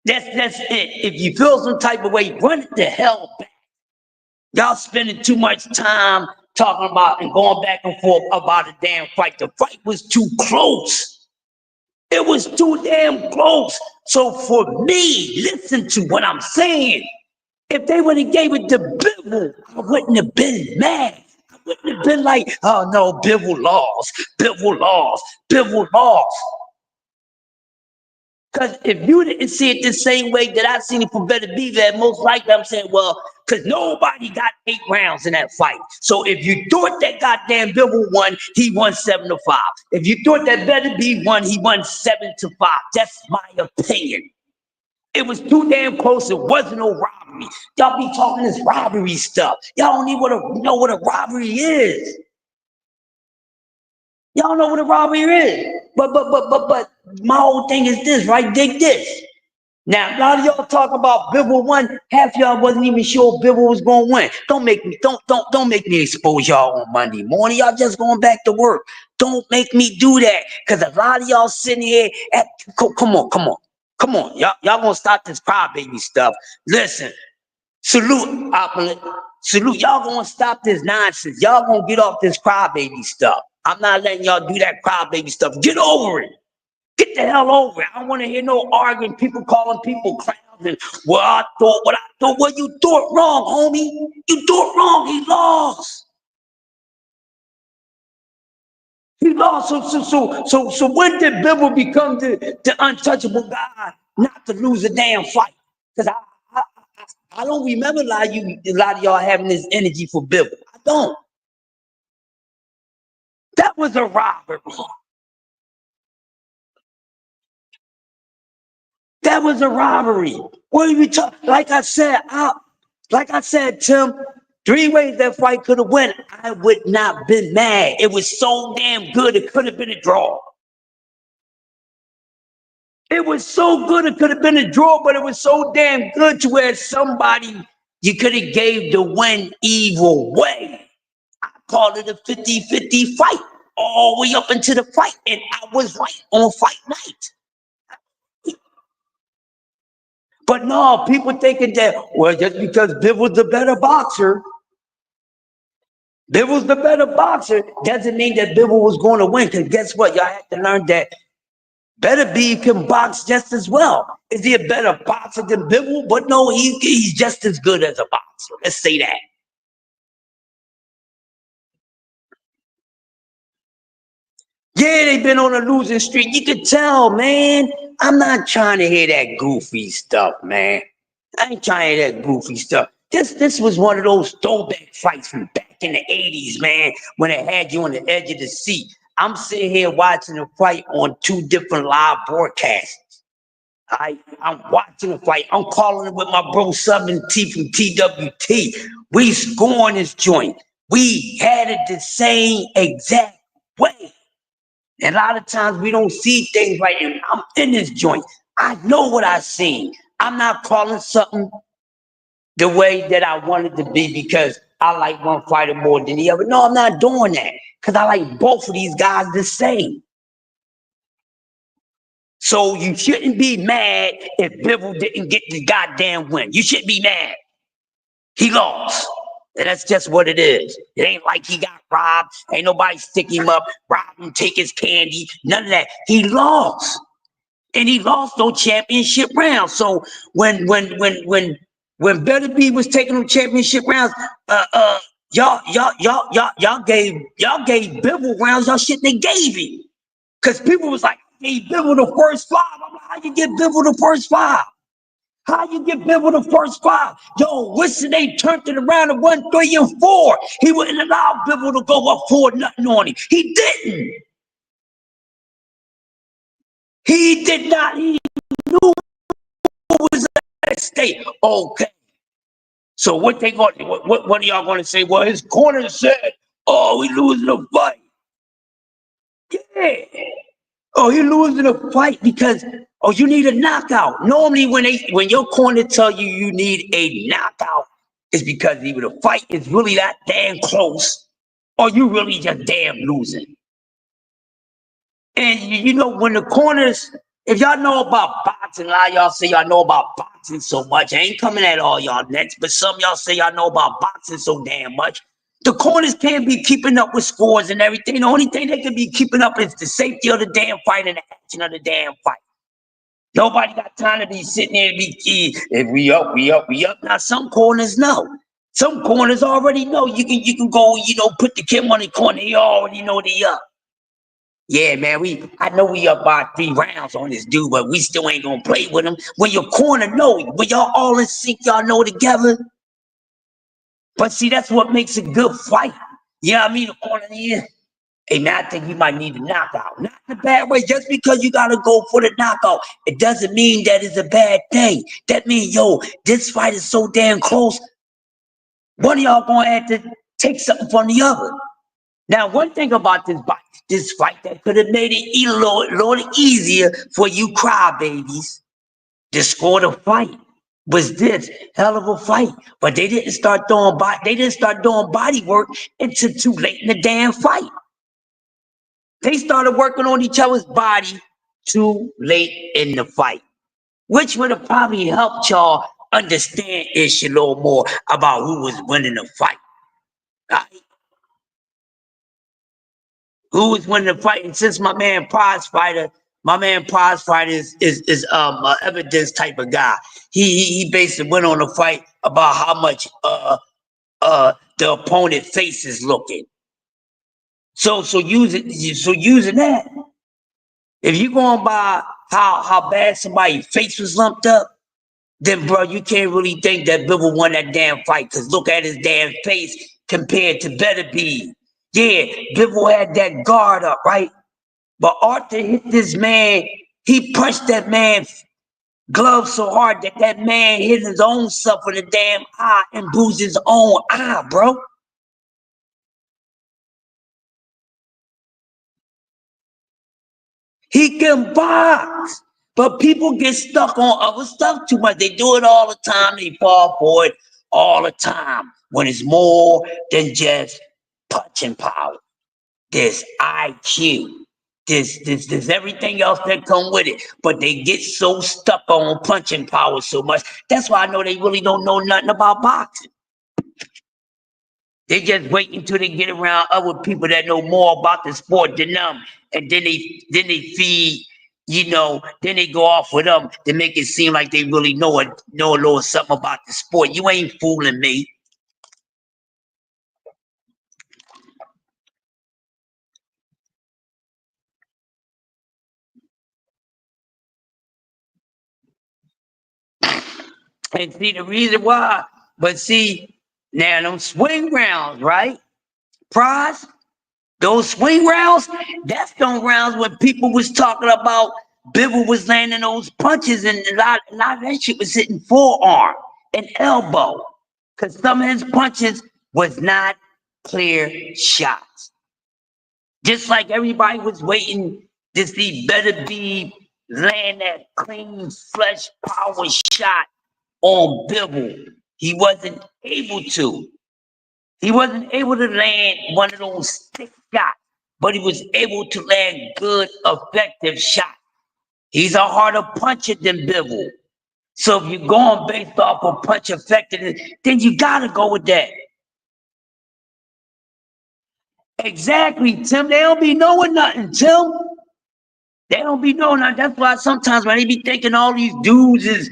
That's it. If you feel some type of way, run it the hell back. Y'all spending too much time talking about and going back and forth about a damn fight. The fight was too close. It was too damn close. So for me, listen to what I'm saying. If they would have gave it to Bivol, I wouldn't have been mad. I wouldn't have been like, oh no, Bivol lost. Bivol lost. Bivol lost. Because if you didn't see it the same way that I seen it for Better Be, that most likely I'm saying, well, because nobody got 8 rounds in that fight. So if you thought that goddamn Bivol won, he won 7-5. If you thought that Better Be won, he won 7-5. That's my opinion. It was too damn close. It wasn't no robbery. Y'all be talking this robbery stuff. Y'all don't even know what a robbery is. Y'all know what a robbery is. But my whole thing is this, right? Dig this. Now, a lot of y'all talk about Bivol won. Half y'all wasn't even sure Bivol was gonna win. Don't make me expose y'all on Monday morning. Y'all just going back to work. Don't make me do that. Cause a lot of y'all sitting here come on. Y'all gonna stop this crybaby stuff. Listen, salute, Opulent. Salute, y'all gonna stop this nonsense. Y'all gonna get off this crybaby stuff. I'm not letting y'all do that crybaby stuff. Get over it. Get the hell over it. I don't want to hear no arguing, people calling people clowns and what I thought. Well, you thought wrong, homie. You thought wrong. He lost. He lost. So when did Bivol become the untouchable guy not to lose a damn fight? Because I don't remember a lot of y'all having this energy for Bivol. I don't. That was a robbery. That was a robbery. What are we talking? Like I said, Tim, 3 ways that fight could have went. I would not been mad. It was so damn good. It could have been a draw. It was so good. It could have been a draw, but it was so damn good to where somebody you could have gave the win either way. I called it a 50-50 fight all the way up into the fight, and I was right on fight night. But no, people thinking that, well, just because Bivol's the better boxer, doesn't mean that Bivol was going to win. Because guess what? Y'all have to learn that Better Be can box just as well. Is he a better boxer than Bivol? But no, he's just as good as a boxer. Let's say that. Yeah, they've been on a losing streak. You could tell, man. I'm not trying to hear that goofy stuff, man. I ain't trying to hear that goofy stuff. This was one of those throwback fights from back in the 80s, man, when it had you on the edge of the seat. I'm sitting here watching the fight on 2 different live broadcasts. I'm watching the fight. I'm calling it with my bro Southern T from TWT. We scoring this joint. We had it the same exact way. And a lot of times we don't see things right. And I'm in this joint. I know what I seen. I'm not calling something the way that I want it to be because I like one fighter more than the other. No, I'm not doing that because I like both of these guys the same. So you shouldn't be mad if Bivol didn't get the goddamn win. You shouldn't be mad. He lost. And that's just what it is. It ain't like he got robbed. Ain't nobody stick him up, rob him, take his candy. None of that. He lost. And he lost those championship rounds. So when Beterbiev was taking them championship rounds, y'all gave Bivol rounds y'all shit they gave him. Cause people was like, hey, Bivol the first 5. I'm like, how you get Bivol the first 5? How you get Bivol the first 5? Yo, Winston, they turned it around to 1, 3, and 4. He wouldn't allow Bivol to go up 4-0 on him. He didn't. He did not. He knew it was at stake. Okay. So what they going? What are y'all going to say? Well, his corner said, "Oh, we losing the fight." Yeah. Oh, you losing a fight because you need a knockout. Normally, when your corner tell you you need a knockout, it's because either the fight is really that damn close, or you really just damn losing. And you know when the corners, if y'all know about boxing, a lot of y'all say y'all know about boxing so much. I ain't coming at all y'all next, but some y'all say y'all know about boxing so damn much. The corners can't be keeping up with scores and everything. The only thing they can be keeping up is the safety of the damn fight and the action of the damn fight. Nobody got time to be sitting there and be, if we up, we up, we up. Now some corners know. Some corners already know. You can go, put the Kim on the corner. They already know they up. Yeah, man, I know we up by 3 rounds on this dude, but we still ain't gonna play with him. When your corner know, when y'all all in sync, y'all know together. But see, that's what makes a good fight. You know what I mean? The corner here. Hey, man, I think we might need a knockout. Not in a bad way. Just because you gotta go for the knockout, it doesn't mean that it's a bad thing. That means, yo, this fight is so damn close. One of y'all gonna have to take something from the other. Now, one thing about this fight that could have made it a little easier for you crybabies to score the fight was this hell of a fight. But they didn't start doing body work until too late in the damn fight. They started working on each other's body too late in the fight, which would have probably helped y'all understand ish a little more about who was winning the fight. Right? Who was winning the fight? And since my man Prize Fighter is a evidence type of guy. He basically went on a fight about how much the opponent face is looking. So using that, if you going by how bad somebody's face was lumped up, then bro, you can't really think that Bivol won that damn fight because look at his damn face compared to Beterbiev. Yeah, Bivol had that guard up, right? But Arthur hit this man. He punched that man's glove so hard that man hit his own self in the damn eye and bruised his own eye, bro. He can box, but people get stuck on other stuff too much. They do it all the time. They fall for it all the time when it's more than just punching power. There's IQ. There's everything else that come with it. But they get so stuck on punching power so much. That's why I know they really don't know nothing about boxing. They just wait until they get around other people that know more about the sport than them. And then they feed, then they go off with them to make it seem like they really know a little something about the sport. You ain't fooling me. And see the reason why, but see, now them swing rounds, right? Prize, those swing rounds, that's them rounds when people was talking about Bivol was landing those punches and a lot of that shit was hitting forearm and elbow. Cause some of his punches was not clear shots. Just like everybody was waiting to see Better B land that clean, flesh power shot on Bivol. He wasn't able to. He wasn't able to land one of those stick shots, but he was able to land good, effective shots. He's a harder puncher than Bivol. So if you're going based off of punch effectiveness, then you gotta go with that. Exactly, Tim. They don't be knowing nothing, Tim. They don't be knowing nothing. That's why sometimes when they be thinking all these dudes is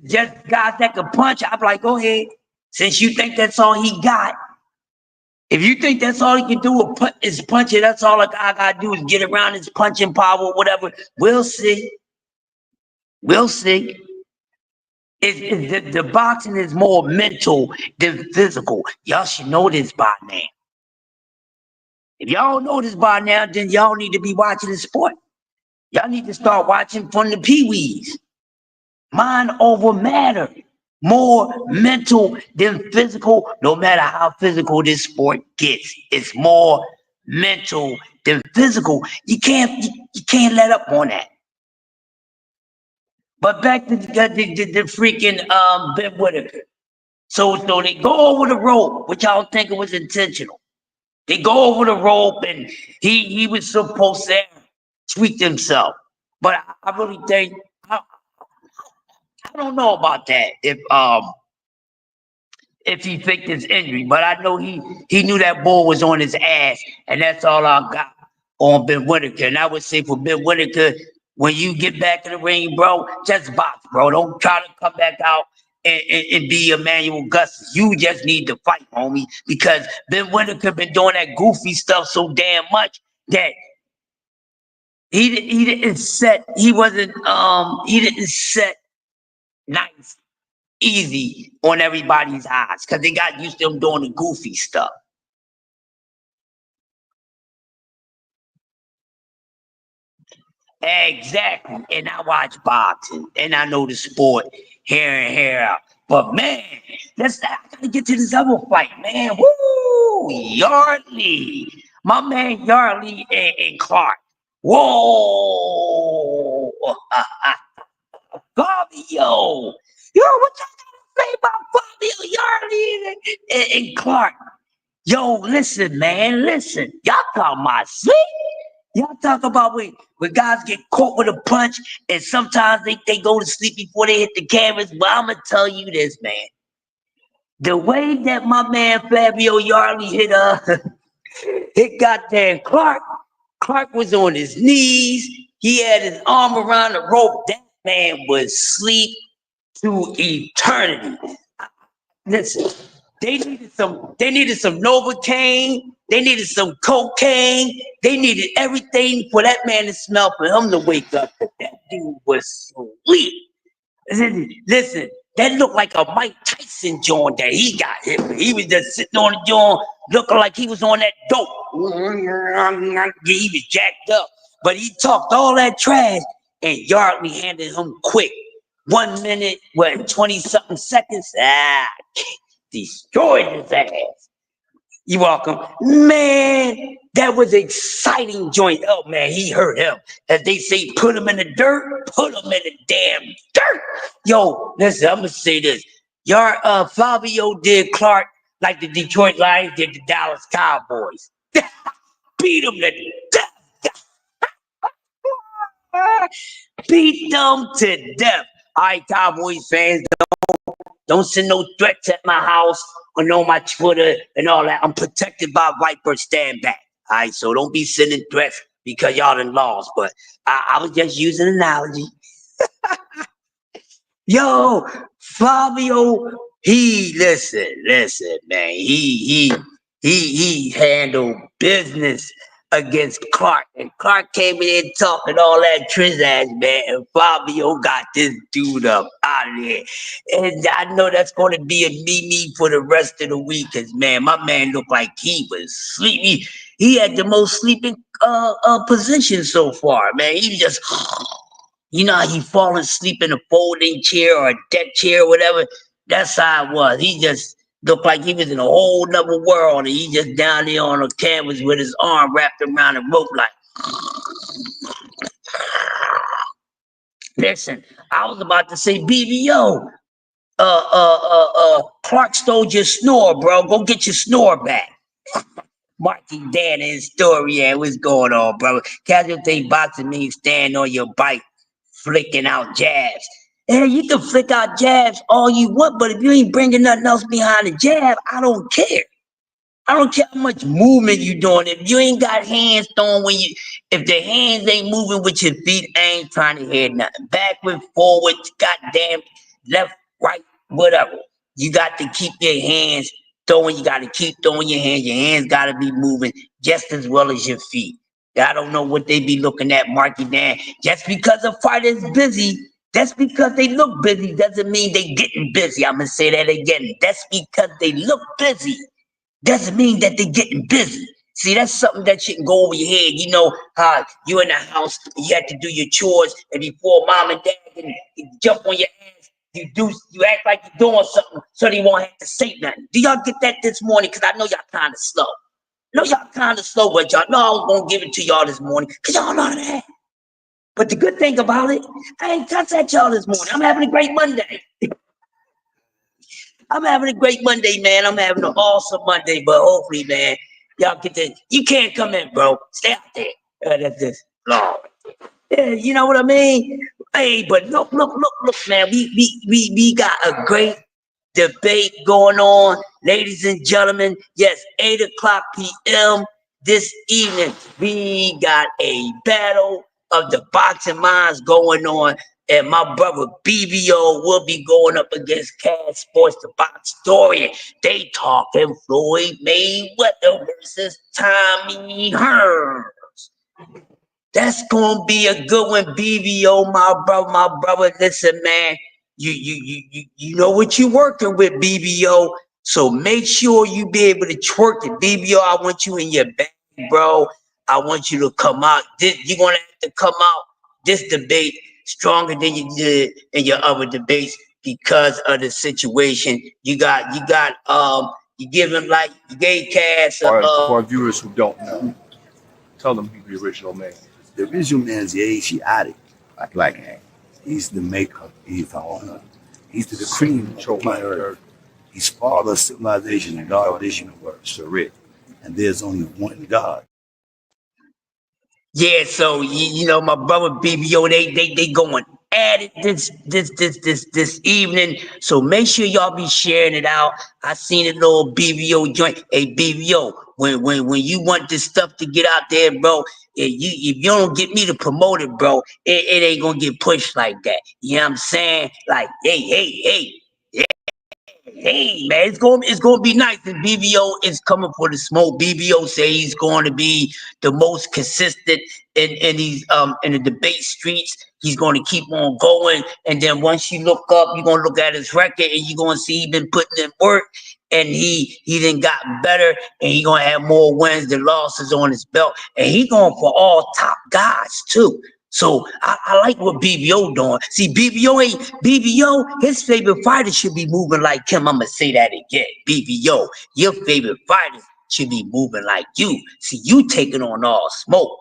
just guys that can punch, I'm like, go ahead. Since you think that's all he got, if you think that's all he can do is punch it, that's all a guy gotta do is get around his punching power, whatever. We'll see. We'll see. The boxing is more mental than physical. Y'all should know this by now. If y'all don't know this by now, then y'all need to be watching the sport. Y'all need to start watching from the Pee-wees. Mind over matter. More mental than physical, no matter how physical this sport gets. It's more mental than physical. You can't let up on that. But back to the freaking Ben Whitaker. So they go over the rope, which I don't think it was intentional. They go over the rope and he was supposed to tweak himself. But I really think I don't know about that if he faked his injury, but I know he knew that ball was on his ass, and that's all I got on Ben Whitaker. And I would say for Ben Whitaker, when you get back in the ring, bro, just box, bro. Don't try to come back out and be Emmanuel Augustus. You just need to fight, homie, because Ben Whitaker been doing that goofy stuff so damn much that he didn't set nice, easy on everybody's eyes because they got used to him doing the goofy stuff. Exactly. And I watch boxing and I know the sport here and here out. But man, I gotta get to this other fight, man. Woo! Yardley. My man Yardley and Clark. Whoa! Fabio! Yo, what y'all gotta say about Fabio Yardley and Clark? Yo, listen, man, listen. Y'all talking about sleep? Y'all talk about when guys get caught with a punch and sometimes they go to sleep before they hit the canvas. Well, I'm going to tell you this, man. The way that my man Fabio Yardley hit goddamn Clark was on his knees. He had his arm around the rope. That man was asleep to eternity. Listen, they needed some Novocaine. They needed some cocaine. They needed everything for that man to smell, for him to wake up. That dude was sweet. Listen, that looked like a Mike Tyson joint that he got hit with. He was just sitting on the joint, looking like he was on that dope. He was jacked up. But he talked all that trash, and Yardley handed him quick. 1 minute, 20-something seconds? Destroyed his ass. You're welcome. Man, that was exciting joint. Oh, man, he hurt him. As they say, put him in the dirt, put him in the damn dirt. Yo, listen, I'm going to say this. Fabio did Clark like the Detroit Lions did the Dallas Cowboys. Beat him to death. Beat them to death. All right, Cowboys fans, don't send no threats at my house or on my Twitter and all that. I'm protected by Viper. Stand back. All right, so don't be sending threats because y'all done lost. But I was just using an analogy. Yo, Fabio, listen, man. He handled business against Clark. And Clark came in there talking all that triz ass, man. And Fabio got this dude up out of there. And I know that's going to be a me for the rest of the week. Cause man, my man looked like he was sleepy. He had the most sleeping position so far, man. He just, you know how he fall asleep in a folding chair or a deck chair or whatever? That's how it was. He just looked like he was in a whole nother world, and he just down there on a canvas with his arm wrapped around a rope like. Listen, I was about to say, BBO, Clark stole your snore, bro. Go get your snore back. Marky Dan and story, yeah, what's going on, bro? Casualty boxing means stand on your bike, flicking out jabs. Hey, you can flick out jabs all you want, but if you ain't bringing nothing else behind the jab, I don't care. I don't care how much movement you doing. If you ain't got hands thrown if the hands ain't moving with your feet, I ain't trying to hear nothing. Backward, forward, goddamn, left, right, whatever. You got to keep your hands throwing. You got to keep throwing your hands. Your hands got to be moving just as well as your feet. I don't know what they be looking at, Marky Dan. Just because a fighter's busy, just because they look busy doesn't mean they getting busy. I'm going to say that again. That's because they look busy doesn't mean that they're getting busy. See, that's something that shouldn't go over your head. You know how you in the house, you have to do your chores, and before mom and dad can jump on your ass, you act like you're doing something so they won't have to say nothing. Do y'all get that this morning? Because I know y'all kind of slow. But y'all know I was going to give it to y'all this morning because y'all know that. But the good thing about it, I ain't contact y'all this morning. I'm having a great Monday. I'm having a great Monday, man. I'm having an awesome Monday, but hopefully, man, y'all get this. You can't come in, bro. Stay out there. That's just Lord. Yeah, you know what I mean? Hey, but look, man. We got a great debate going on, ladies and gentlemen. Yes, 8:00 p.m. this evening. We got a battle of the boxing minds going on. And my brother BBO will be going up against Cash Sports, the box story. They talking Floyd Mayweather versus Tommy Hearns. That's gonna be a good one, BBO, my brother. Listen, man, you know what you working with, BBO. So make sure you be able to twerk it, BBO. I want you in your bag, bro. I want you to come out. You're gonna have to come out this debate stronger than you did in your other debates because of the situation. You gave him like you gave Cass. For our viewers who don't know, tell them who the original man. The original man is the Asiatic, like Black Hand. He's the maker. He's the owner. He's the cream of planet Earth. He's father of civilization and God of this universe, Sarit. And there's only one God. Yeah, so you know my brother BBO, they going at it this evening. So make sure y'all be sharing it out. I seen a little BBO joint. Hey BBO, when you want this stuff to get out there, bro, if you don't get me to promote it, bro, it ain't gonna get pushed like that. You know what I'm saying? Like, hey. Hey man, it's gonna be nice. And BBO is coming for the smoke. BBO say he's going to be the most consistent in these in the debate streets. He's going to keep on going. And then once you look up, you're gonna look at his record and you're gonna see he been putting in work and he then got better and he gonna have more wins than losses on his belt. And he going for all top guys too. So I like what BBO doing. See, BBO, his favorite fighter should be moving like him. I'm going to say that again. BBO, your favorite fighters should be moving like you. See, you taking on all smoke.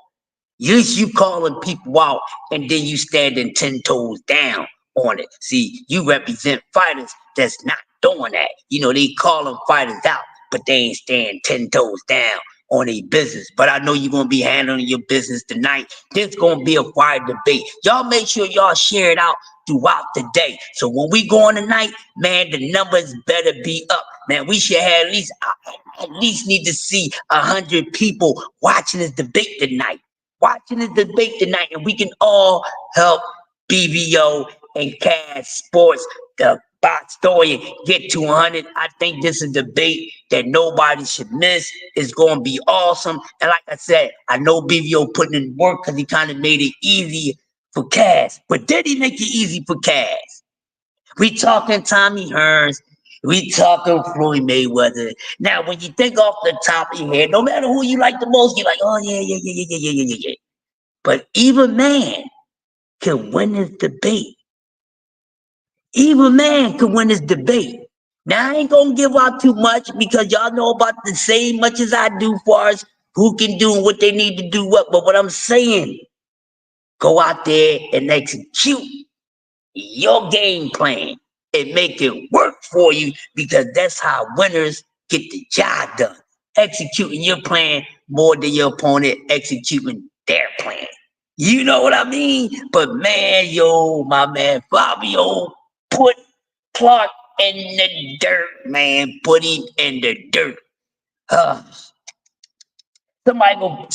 You calling people out and then you standing 10 toes down on it. See, you represent fighters that's not doing that. You know, they calling fighters out, but they ain't standing 10 toes down on a business. But I know you're going to be handling your business tonight. There's going to be a fire debate. Y'all make sure y'all share it out throughout the day. So when we go on tonight, man, the numbers better be up. Man, we should have at least need to see 100 people watching this debate tonight. And we can all help BBO and Cash Sports, the Box Story get to 100. I think this is a debate that nobody should miss. It's going to be awesome. And like I said, I know BVO putting in work because he kind of made it easy for Cass. But did he make it easy for Cass? We talking Tommy Hearns. We talking Floyd Mayweather. Now, when you think off the top of your head, no matter who you like the most, you're like, oh, yeah. But either man can win this debate. Either man can win this debate. Now, I ain't gonna give out too much because y'all know about the same much as I do far as who can do what they need to do what. But what I'm saying, go out there and execute your game plan and make it work for you because that's how winners get the job done. Executing your plan more than your opponent executing their plan. You know what I mean? But man, my man Fabio put Clark in the dirt, man. Put him in the dirt. Somebody go.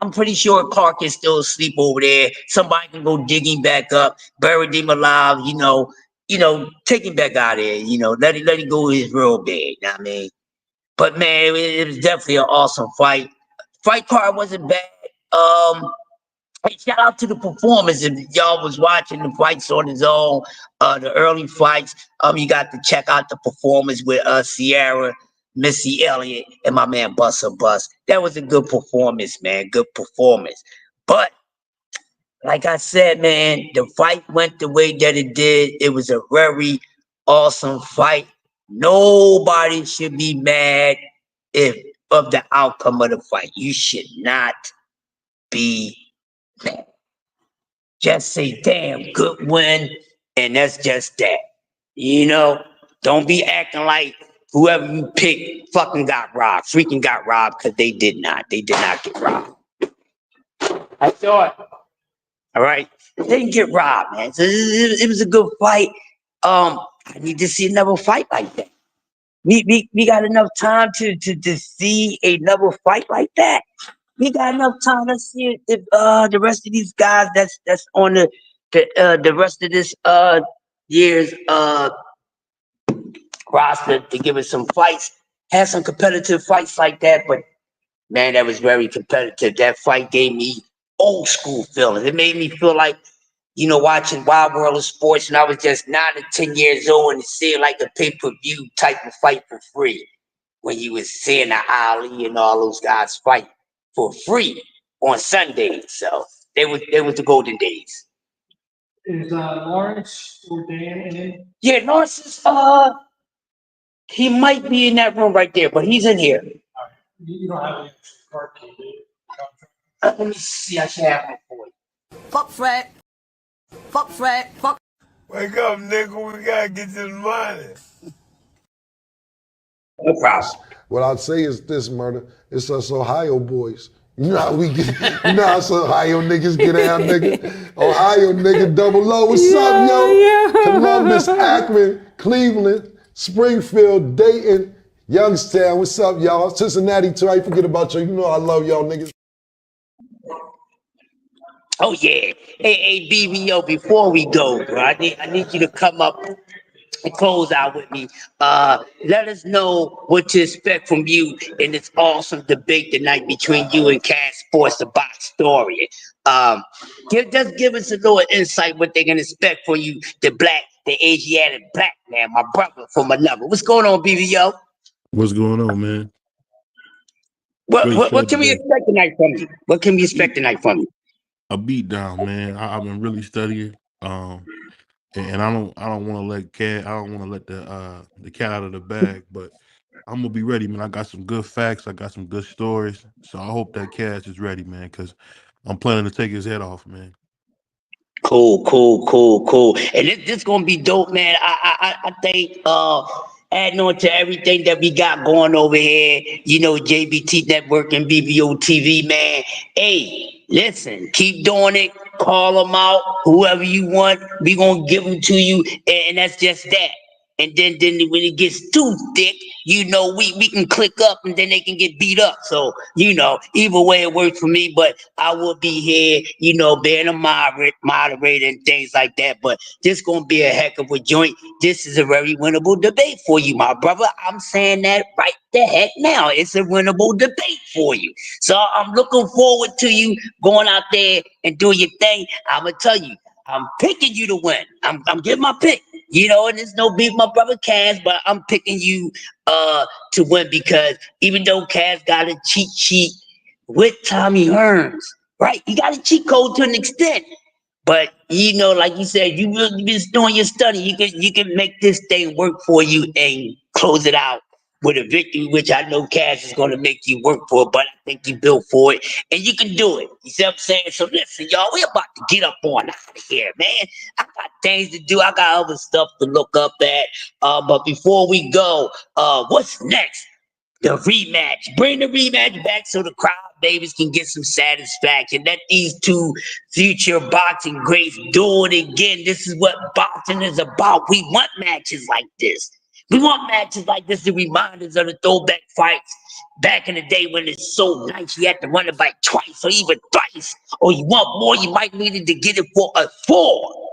I'm pretty sure Clark is still asleep over there. Somebody can go dig him back up, bury him alive. Take him back out of there. Let him go to his real bed. You know what I mean? But man, it was definitely an awesome fight. Fight card wasn't bad. Hey, shout out to the performers. If y'all was watching the fights on his own, the early fights, you got to check out the performance with Sierra, Missy Elliott, and my man Buster Bus. That was a good performance, man. Good performance. But like I said, man, the fight went the way that it did. It was a very awesome fight. Nobody should be mad of the outcome of the fight. You should not be mad. Just say, damn, good win. And that's just that. Don't be acting like whoever you picked fucking got robbed, freaking got robbed, because they did not. They did not get robbed. I thought, all right, they didn't get robbed, man. So it was a good fight. I need to see another fight like that. We got enough time to see another fight like that. We got enough time to see if the rest of these guys that's on the rest of this year's roster to give us some fights, have some competitive fights like that. But man, that was very competitive. That fight gave me old school feelings. It made me feel like, watching Wild World of Sports when I was just 9 or 10 years old and seeing like a pay-per-view type of fight for free. When you was seeing the Ali and all those guys fight for free on Sundays. So they was the golden days. Is Lawrence or Dan in? Yeah, Lawrence is he might be in that room right there, but he's in here. You don't have any card key, do you? Let me see. I should have one for you. Fuck Fred. Fuck Fred. Fuck. Wake up, nigga. We gotta get this money. No problem. What I'd say is this, Murder. It's us Ohio boys. You know how we get, you know how us Ohio niggas get down, nigga. Ohio nigga, double O. What's up, yo? Columbus, Akron, Cleveland, Springfield, Dayton, Youngstown. What's up, y'all? Cincinnati, too. I forget about you. You know I love y'all niggas. Oh yeah. Hey, BBO, before we go, bro, I need you to come up and close out with me. Let us know what to expect from you in this awesome debate tonight between you and Cass Sports, the Box Story. Just give us a little insight what they can expect from you, the Asiatic black man, my brother from another. What's going on, BBO? What's going on, man? What can we expect tonight from you? What can we expect tonight from you? A beat down, man. I've been really studying. And I don't want to let the cat out of the bag, but I'm gonna be ready, man. I got some good facts, I got some good stories. So I hope that Cass is ready, man, because I'm planning to take his head off, man. Cool. And this gonna be dope, man. I think adding on to everything that we got going over here, JBT Network and BBO TV, man. Hey, listen, keep doing it. Call them out, whoever you want. We gonna give them to you, and that's just that. And then when it gets too thick, you know, we can click up and then they can get beat up. So, you know, either way it works for me, but I will be here, you know, being a moderator and things like that. But this gonna be a heck of a joint. This is a very winnable debate for you, my brother. I'm saying that right the heck now. It's a winnable debate for you. So I'm looking forward to you going out there and doing your thing. I'm gonna tell you, I'm picking you to win. I'm giving my pick. You know, and there's no beef, my brother Kaz, but I'm picking you to win because even though Kaz got a cheat sheet with Tommy Hearns, right? He got a cheat code to an extent. But you know, like you said, you really been doing your study. You can make this thing work for you and close it out with a victory, which I know Kaz is going to make you work for, but I think you built for it, and you can do it. You see what I'm saying? So listen, y'all, we're about to get up on out of here, man. I got things to do. I got other stuff to look up at. But before we go, what's next? The rematch. Bring the rematch back so the crowd babies can get some satisfaction. Let these two future boxing greats do it again. This is what boxing is about. We want matches like this. We want matches like this to remind us of the throwback fights back in the day when it's so nice you had to run it back twice or even thrice. Or you want more, you might need it to get it for a 4.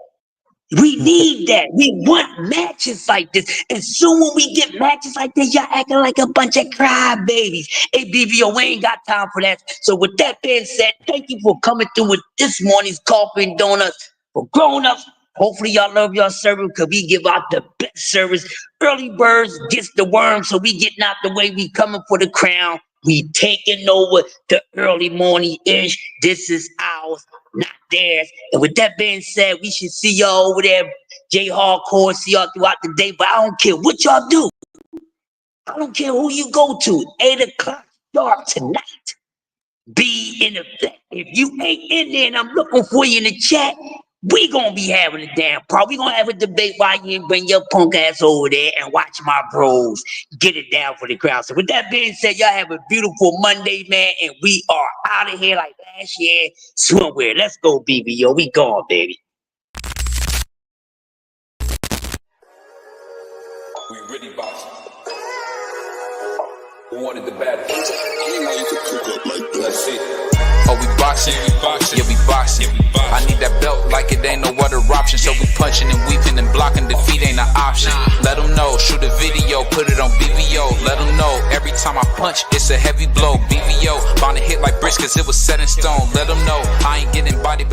We need that. We want matches like this. And soon when we get matches like this, y'all acting like a bunch of crybabies. Hey, BBO, we ain't got time for that. So with that being said, thank you for coming through with this morning's Coffee and Donuts for grown-ups. Hopefully y'all love y'all service because we give out the best service. Early birds gets the worm, so we getting out the way. We coming for the crown. We taking over the early morning-ish. This is ours, not theirs. And with that being said, we should see y'all over there, J Hardcore, see y'all throughout the day. But I don't care what y'all do. I don't care who you go to. 8 o'clock sharp tonight. Be in effect. If you ain't in there and I'm looking for you in the chat, we gonna be having a damn problem. We gonna have a debate while you ain't bring your punk ass over there and watch my bros get it down for the crowd. So with that being said, y'all have a beautiful Monday, man, and we are out of here like last year somewhere. Let's go, BBO. We gone, baby. We really boxing. Who wanted the battle? Let's see. Oh, we boxing, yeah, we boxing. I need that belt like it ain't no other option. So we punching and weaving and blocking. Defeat ain't an option. Let them know, shoot a video, put it on BVO. Let them know, every time I punch, it's a heavy blow. BVO, bound to hit like bricks cause it was set in stone. Let them know, I ain't getting body, but